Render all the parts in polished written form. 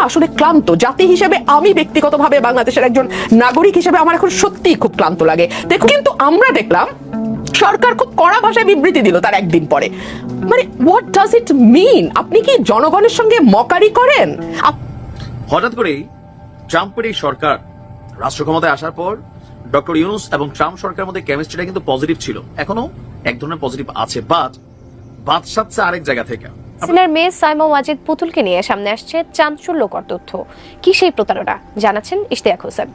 আসলে ক্লান্ত জাতি হিসেবে, আমি ব্যক্তিগতভাবে বাংলাদেশের একজন নাগরিক হিসেবে আমার এখন সত্যিই খুব ক্লান্ত লাগে। দেখুন, কিন্তু আমরা দেখলাম সরকার খুব কড়া ভাষায় বিবৃতি দিল তার একদিন পরে। মানে হোয়াট ডাজ ইট মিন? আপনি কি জনগণের সঙ্গে মকারি করেন? হঠাৎ করেই ট্রাম্পের এই সরকার রাষ্ট্র ক্ষমতায় আসার পর ডক্টর ইউনূস এবং ট্রাম্প সরকারের মধ্যে কেমিস্ট্রিটা কিন্তু পজিটিভ ছিল, এখনো এক ধরনের পজিটিভ আছে, বাট বাদ সাধছে আরেক জায়গা থেকে। সিনার মেয়ে সাইমা ওয়াজিদ পুতুলকে নিয়ে সামনে আসছে চাঞ্চল্যকর তথ্য। কি সেই প্রতারণা, জানাচ্ছেন ইশতিয়াক হোসেন।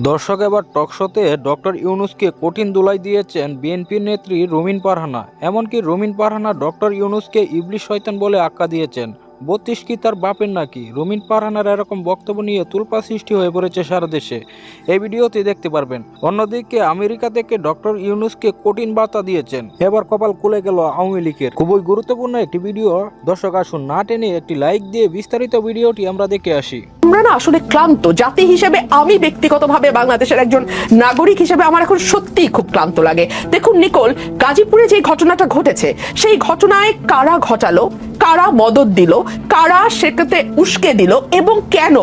দর্শক, এবার টকশোতে ডক্টর ইউনূসকে কঠিন দোলাই দিয়েছেন বিএনপির নেত্রী রুমিন ফারহানা। এমনকি রুমিন ফারহানা ডক্টর ইউনূসকে ইবলিশ শয়তান বলে আখ্যা দিয়েছেন। 32 কি তার বাপের নাকি? রুমিন ফারহানার এরকম বক্তব্য নিয়ে তুলপা সৃষ্টি হয়ে পড়েছে সারা দেশে। এই ভিডিওতে দেখতে পারবেন। অন্যদিকে আমেরিকা থেকে ডক্টর ইউনূসকে কঠিন বার্তা দিয়েছেন। এবার কপাল খুলে গেল আওয়ামী লীগের। খুবই গুরুত্বপূর্ণ একটি ভিডিও। দর্শক, আসুন না টেনে একটি লাইক দিয়ে বিস্তারিত ভিডিওটি আমরা দেখে আসি। আমরা না আসলে ক্লান্ত জাতি হিসেবে, আমি ব্যক্তিগতভাবে বাংলাদেশের একজন নাগরিক হিসেবে আমার এখন সত্যিই খুব ক্লান্ত লাগে। দেখুন নিকোল, গাজীপুরে যে ঘটনাটা ঘটেছে, সেই ঘটনায় কারা ঘটালো, কারা মদদ দিল, কারা সেটাতে উস্কে দিল, এবং কেন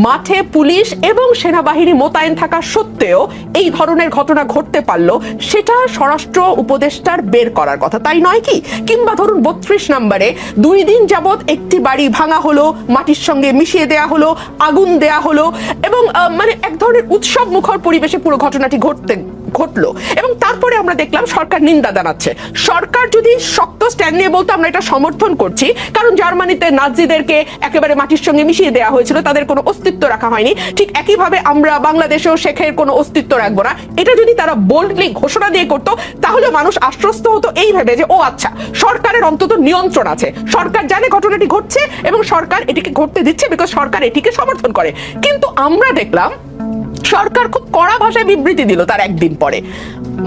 মাঠে পুলিশ এবং সেনাবাহিনী মোতায়েন থাকা সত্ত্বেও এই ধরনের ঘটনা ঘটতে পারলো, সেটা স্বরাষ্ট্র উপদেষ্টার বের করার কথা, তাই নয় কি? কিংবা ধরুন 32 নম্বরে 2 দিন যাবৎ একটি বাড়ি ভাঙা হলো, মাটির সঙ্গে মিশিয়ে দেয়া হলো, আগুন দেয়া হলো, এবং মানে এক ধরনের উৎসব মুখর পরিবেশে পুরো ঘটনাটি ঘটলো। এবং তারপরে আমরা দেখলাম সরকার নিন্দা জানাচ্ছে। সরকার যদি শক্ত স্ট্যান্ড নিয়ে বলতো আমরা এটা সমর্থন করছি, কারণ জার্মানিতে নাজিদেরকে একেবারে মাটির সঙ্গে মিশিয়ে দেওয়া হয়েছিল, তাদের কোনো অস্তিত্ব রাখা হয়নি, ঠিক একইভাবে আমরা বাংলাদেশেও শেখের কোনো অস্তিত্ব রাখবো না, এটা যদি তারা বোল্ডলি ঘোষণা দিয়ে করতো, তাহলে মানুষ আশ্বস্ত হতো এই ভেবে যে ও আচ্ছা, সরকারের অন্তত নিয়ন্ত্রণ আছে, সরকার জানে ঘটনাটি ঘটছে এবং সরকার এটিকে ঘটতে দিচ্ছে বিকজ সরকার এটিকে সমর্থন করে। কিন্তু আমরা দেখলাম সরকার খুব কড়া ভাষায় বিবৃতি দিল তার একদিন পরে।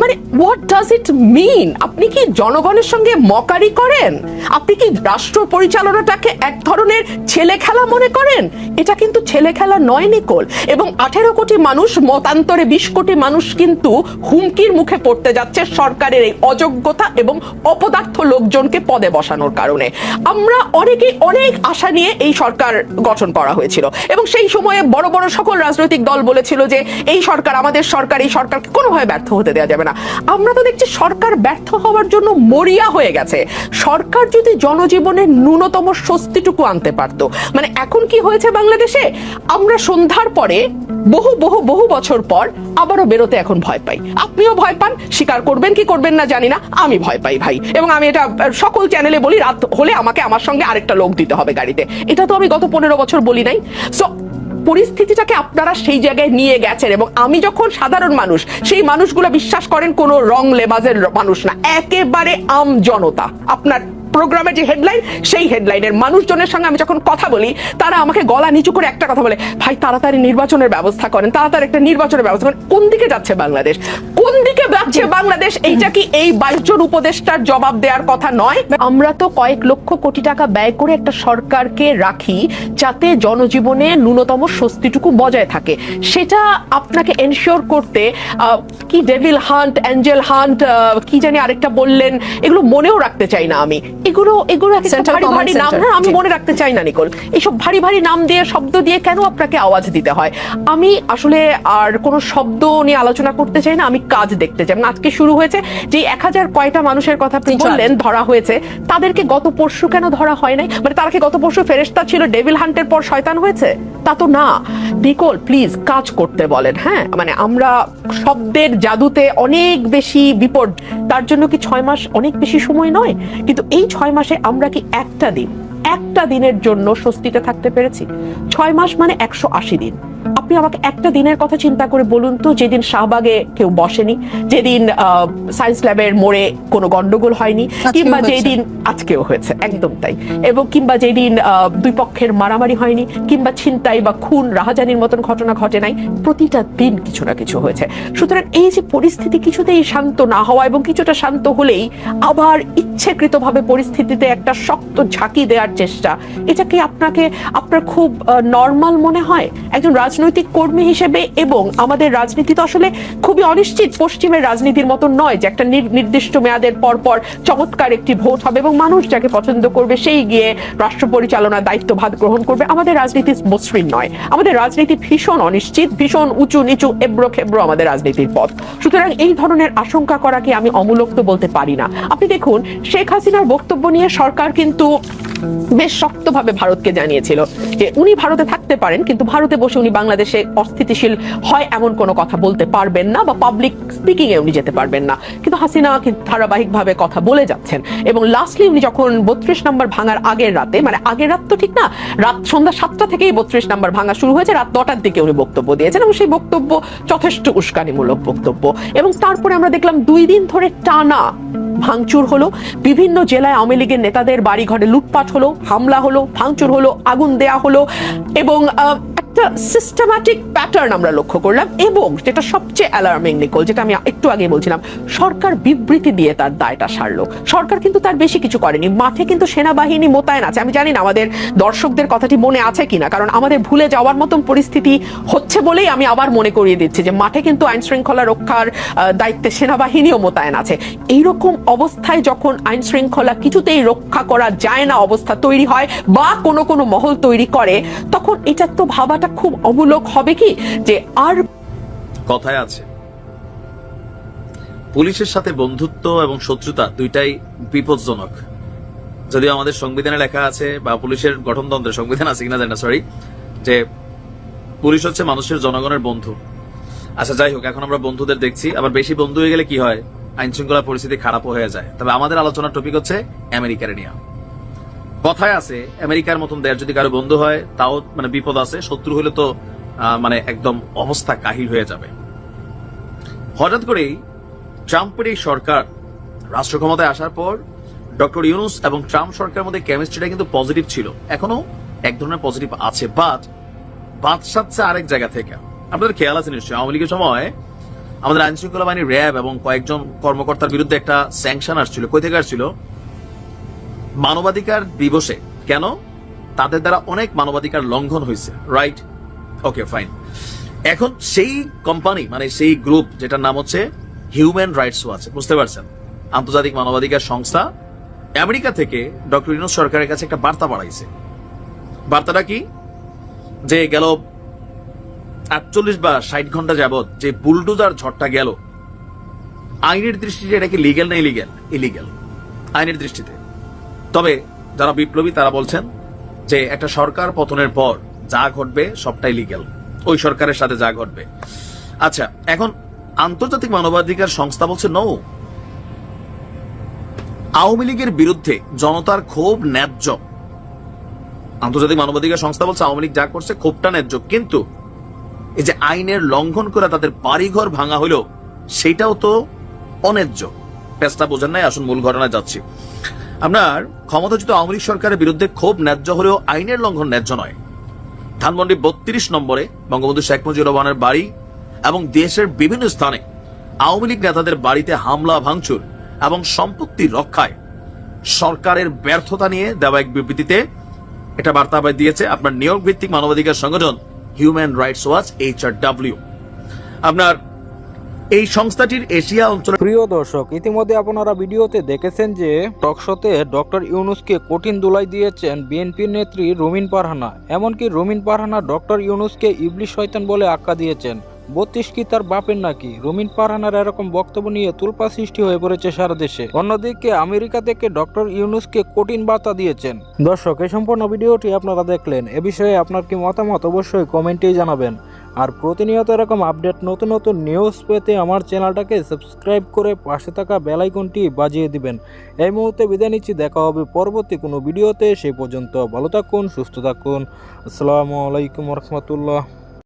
মানে হোয়াট ডাজ ইট মিন? আপনি কি জনগণের সঙ্গে মকারি করেন? আপনি কি রাষ্ট্র পরিচালনাটাকে এক ধরনের ছেলে খেলা মনে করেন? এটা কিন্তু ছেলে খেলা নয় নিকোল। এবং 18 কোটি মানুষ, মতান্তরে 20 কোটি মানুষ কিন্তু হুমকির মুখে পড়তে যাচ্ছে সরকারের এই অযোগ্যতা এবং অপদার্থ লোকজনকে পদে বসানোর কারণে। আমরা অনেকেই অনেক আশা নিয়ে এই সরকার গঠন করা হয়েছিল, এবং সেই সময়ে বড় বড় সকল রাজনৈতিক দল বলেছিল যে এই সরকার আমাদের সরকার, এই সরকারকে কোনোভাবে ব্যর্থ হতে দেওয়া যাবে না। আমরা তো দেখছি সরকার ব্যর্থ হওয়ার জন্য মরিয়া হয়ে গেছে। সরকার যদি জনজীবনের ন্যূনতম স্বস্তিটুকু আনতে পারত। মানে এখন কি হয়েছে বাংলাদেশে, আমরা সন্ধ্যার পরে বহু বহু বহু বছর পর আবারও বেরোতে এখন ভয় পাই। আপনিও ভয় পান, স্বীকার করবেন কি করবেন না জানি না, আমি ভয় পাই ভাই। এবং আমি এটা সকল চ্যানেলে বলি, রাত হলে আমাকে আমার সঙ্গে আরেকটা লোক দিতে হবে গাড়িতে। এটা তো আমি গত 15 বছর বলি নাই। সো পরিস্থিতিটাকে আপনারা সেই জায়গায় নিয়ে গেছেন, এবং আমি যখন সাধারণ মানুষ, সেই মানুষগুলো বিশ্বাস করেন কোনো রং লেবাজের মানুষ না, একেবারে আম জনতা। আপনার প্রোগ্রামের যে হেডলাইন, সেই হেডলাইনের মানুষজনের সঙ্গে আমি যখন কথা বলি, তারা আমাকে গলা নিচু করে একটা কথা বলে, ভাই তাড়াতাড়ি নির্বাচনের ব্যবস্থা করেন, তাড়াতাড়ি একটা নির্বাচনের ব্যবস্থা করেন। কোন দিকে যাচ্ছে বাংলাদেশ? কোন দিকে যাচ্ছে বাংলাদেশ? এইটা কি এই 22 জন উপদেষ্টার জবাব দেওয়ার কথা নয়? আমরা তো কয়েক লক্ষ কোটি টাকা ব্যয় করে একটা সরকারকে রাখি যাতে জনজীবনে ন্যূনতম স্বস্তিটুকু বজায় থাকে। সেটা আপনাকে এনশিওর করতে কি ডেভিল হান্ট, অ্যাঞ্জেল হান্ট, কি জানি আরেকটা বললেন, এগুলো মনেও রাখতে চাই না আমি। এগুলো ভারী ভারী নাম, হ্যাঁ আমি মনে রাখতে চাই না নিকোল। এইসব ভারী ভারী নাম দিয়ে, শব্দ দিয়ে কেন আপনাকে আওয়াজ দিতে হয়? আমি আসলে আর কোনো শব্দ নিয়ে আলোচনা করতে চাই না, আমি কাজ দেখতে চাই। আজকে শুরু হয়েছে যে 1000 কয়টা মানুষের কথা আপনি বললেন ধরা হয়েছে, তাদেরকে গত পরশু কেন ধরা হয় নাই? মানে তারা কি গত পরশু ফেরেশতা ছিল, ডেভিল হান্টের পর শয়তান হয়েছে? তা তো না নিকোল, প্লিজ কাজ করতে বলেন। হ্যাঁ, মানে আমরা শব্দের জাদুতে অনেক বেশি বিপদ, তার জন্য কি 6 মাস অনেক বেশি সময় নয়? কিন্তু এই 6 মাসে আমরা কি একটা দিনের জন্য স্বস্তিতে থাকতে পেরেছি? 6 মাস মানে 180 দিন। আপনি আমাকে একটা দিনের কথা চিন্তা করে বলুন তো, যেদিন শাহবাগে কেউ বসেনি, যেদিন সায়েন্স ল্যাবের মোড়ে কোনো গন্ডগোল হয়নি, কিংবা যেদিন আজকেও হয়েছে একদম তাই, এবং কিংবা যেদিন দুই পক্ষের মারামারি হয়নি, কিংবা ছিনতাই বা খুন রাহাজানির মতন ঘটনা ঘটে নাই, প্রতিটা দিন কিছু না কিছু হয়েছে। সুতরাং এই যে পরিস্থিতি কিছুতেই শান্ত না হওয়া, এবং কিছুটা শান্ত হলেই আবার ইচ্ছেকৃতভাবে পরিস্থিতিতে একটা শক্ত ঝাঁকি দেওয়ার চেষ্টা, চেষ্টা, এটা কি আপনার খুব নর্মাল মনে হয় একজন রাজনৈতিক কর্মী হিসেবে? এবং আমাদের রাজনীতি তো আসলে খুবই অনিশ্চিত, পশ্চিমের রাজনীতির মতো নয় যে একটা নির্দিষ্ট মেয়াদের পর পর চমৎকার একটি ভোট হবে এবং মানুষ যাকে পছন্দ করবে সেই গিয়ে রাষ্ট্র পরিচালনার দায়িত্বভার গ্রহণ করবে। আমাদের রাজনীতি মসৃণ নয়, আমাদের রাজনীতি ভীষণ অনিশ্চিত, ভীষণ উঁচু নিচু এবড়ো খেবড়ো আমাদের রাজনীতির পথ। সুতরাং এই ধরনের আশঙ্কা করাকে আমি অমূলক তো বলতে পারি না। আপনি দেখুন, শেখ হাসিনার বক্তব্য নিয়ে সরকার কিন্তু বেশ শক্তভাবে ভারতকে জানিয়েছিল যে উনি ভারতে থাকতে পারেন, কিন্তু ভারতে বসে উনি বাংলাদেশে অস্থিতিশীল হয় এমন কোনো কথা বলতে পারবেন না, বা পাবলিক স্পিকিং এ উনি যেতে পারবেন না। কিন্তু হাসিনা ধারাবাহিকভাবে কথা বলে যাচ্ছেন এবং লাস্টলি উনি যখন 32 নম্বর ভাঙার আগের রাতে, মানে আগের রাত তো ঠিক না, রাত সন্ধ্যা 7টা থেকেই 32 নম্বর ভাঙা শুরু হয়েছে, রাত 9টার দিকে উনি বক্তব্য দিয়েছেন এবং সেই বক্তব্য যথেষ্ট উস্কানিমূলক বক্তব্য। এবং তারপরে আমরা দেখলাম 2 দিন ধরে টানা ভাঙচুর হলো, বিভিন্ন জেলায় আওয়ামী লীগের নেতাদের বাড়ি ঘরে লুটপাট হলো, হামলা হলো, ভাঙচুর হলো, আগুন দেয়া হলো এবং একটা সিস্টেম্যাটিক প্যাটার্ন আমরা লক্ষ্য করলাম। এবং যেটা সবচেয়ে অ্যালার্মিং নিকোল, যেটা আমি একটু আগে বলছিলাম, সরকার বিবৃতি দিয়ে তার দায়টা সারলো। সরকার কিন্তু তার বেশি কিছু করেনি। মাঠে কিন্তু সেনাবাহিনী মোতায়েন আছে। আমি জানি না আমাদের দর্শকদের কথাটি মনে আছে কিনা, কারণ আমাদের ভুলে যাওয়ার মতন পরিস্থিতি হচ্ছে বলেই আমি আবার মনে করিয়ে দিচ্ছি যে মাঠে কিন্তু আইন শৃঙ্খলা রক্ষার দায়িত্বে সেনাবাহিনীও মোতায়েন আছে। এইরকম অবস্থায় যখন আইন শৃঙ্খলা কিছুতেই রক্ষা করা যায় না অবস্থা তৈরি হয়, বা কোনো কোনো মহল তৈরি করে, তখন এটা তো ভাবাটা খুব অমূলক হবে কি যে আর কথায় আছে পুলিশের সাথে বন্ধুত্ব এবং শত্রুতা দুইটাই বিপজ্জনক। যদিও আমাদের সংবিধানে লেখা আছে, বা পুলিশের গঠনতন্ত্রের সংবিধান আছে কিনা জানি না, সরি, যে পুলিশ হচ্ছে মানুষের জনগণের বন্ধু। আচ্ছা যাই হোক, এখন আমরা বন্ধুদের দেখছি, আবার বেশি বন্ধু হয়ে গেলে কি হয়, আইন শৃঙ্খলা পরিস্থিতি খারাপ হয়ে যায়। তবে আমাদের আলোচনার টপিক হচ্ছে আমেরিকার নিয়ে। কথায় আছে আমেরিকার মতন দেশ যদি কারো বন্ধু হয় তাও মানে বিপদ আছে, শত্রু হলে তো মানে একদম অবস্থা কাহিল হয়ে যাবে। হঠাৎ করেই ট্রাম্পের এই সরকার রাষ্ট্র ক্ষমতায় আসার পর ডক্টর ইউনুস এবং ট্রাম্প সরকারের মধ্যে কেমিস্ট্রিটা কিন্তু পজিটিভ ছিল, এখনো এক ধরনের পজিটিভ আছে, বাট বাদশাচ্ছে আরেক জায়গা থেকে। আপনাদের খেয়াল আছে নিশ্চয়ই, আওয়ামী লীগের সময় আমাদের আইন শৃঙ্খলা বাহিনী র্যাব এবং কয়েকজন কর্মকর্তার বিরুদ্ধে একটা স্যাংশন আসছিল। কই থেকে আসছিল? মানবাধিকার দিবসে। কেন? তাদের দ্বারা অনেক মানবাধিকার লঙ্ঘন হয়েছে, রাইট? Okay fine. এখন সেই কোম্পানি, মানে সেই গ্রুপ যেটার নাম হচ্ছে হিউম্যান রাইটস ওয়াচ, বুঝতে পারছেন, আন্তর্জাতিক মানবাধিকার সংস্থা, আমেরিকা থেকে ডক্টর ইউনুস সরকারের কাছে একটা বার্তা বাড়াইছে। বার্তাটা কি? যে গেল 48 বা 60 ঘন্টা যাবত যে বুলডোজার ঝড়টা গেল, আইনের দৃষ্টিতে এটা কি লিগ্যাল না ইলিগ্যাল? ইলিগ্যাল আইনের দৃষ্টিতে। তবে যারা বিপ্লবী তারা বলছেন যে একটা সরকার পতনের পর যা ঘটবে সবটাই লিগ্যাল, ওই সরকারের সাথে যা ঘটবে। আচ্ছা, এখন আন্তর্জাতিক মানবাধিকার সংস্থা বলছে নো, আওয়ামী লীগের বিরুদ্ধে জনতার ক্ষোভ ন্যায্য। আন্তর্জাতিক মানবাধিকার সংস্থা বলছে আওয়ামী লীগ যা করছে ক্ষোভটা ন্যায্য, কিন্তু এই যে আইনের লঙ্ঘন করে তাদের বাড়িঘর ভাঙা হলো সেটাও তো অন্যায্য। পেছটা বোঝেন নাই, আসুন মূল ঘটনায় যাচ্ছি। আপনার ক্ষমতাচ্যুত আওয়ামী লীগ সরকারের বিরুদ্ধে ক্ষোভ ন্যায্য হলেও আইনের লঙ্ঘন ন্যায্য নয়। ধানমন্ডি 32 নম্বরে বঙ্গবন্ধু শেখ মুজিবুর রহমানের বাড়ি এবং দেশের বিভিন্ন স্থানে আওয়ামী লীগ নেতাদের বাড়িতে হামলা ভাঙচুর এবং সম্পত্তি রক্ষায় সরকারের ব্যর্থতা নিয়ে দেওয়া এক বিবৃতিতে এটা বার্তা দিয়েছে আপনার নিউ ইয়র্ক ভিত্তিক মানবাধিকার সংগঠন হিউম্যান রাইটস ওয়াচ, HRW। আপনার এই সংস্থাটির এশিয়া অঞ্চলের প্রিয় দর্শক, ইতিমধ্যে আপনারা ভিডিওতে দেখেছেন যে টকশোতে ডক্টর ইউনুসকে কঠিন দোলাই দিয়েছেন বিএনপির নেত্রী রুমিন পারহানা। এমনকি রুমিন পারহানা ডক্টর ইউনুসকে ইবলিশ শয়তান বলে আখ্যা দিয়েছেন। 32 কি তার বাপের নাকি? রুমিন পারহানার এরকম বক্তব্য নিয়ে তুলপা সৃষ্টি হয়ে পড়েছে সারা দেশে। অন্যদিকে আমেরিকা থেকে ডক্টর ইউনুসকে কঠিন বার্তা দিয়েছেন। দর্শক, এই সম্পূর্ণ ভিডিওটি আপনারা দেখলেন। এ বিষয়ে আপনার কি মতামত অবশ্যই কমেন্টেই জানাবেন। আর প্রতিনিয়ত এরকম আপডেট নতুন নতুন নিউজ পেতে আমার চ্যানেলটাকে সাবস্ক্রাইব করে পাশে থাকা বেল আইকনটি বাজিয়ে দিবেন। এই মুহূর্তে বিদায় নিচ্ছি, দেখা হবে পরবর্তী কোনো ভিডিওতে। সেই পর্যন্ত ভালো থাকুন, সুস্থ থাকুন। আসসালামু আলাইকুম রহমতুল্লাহ।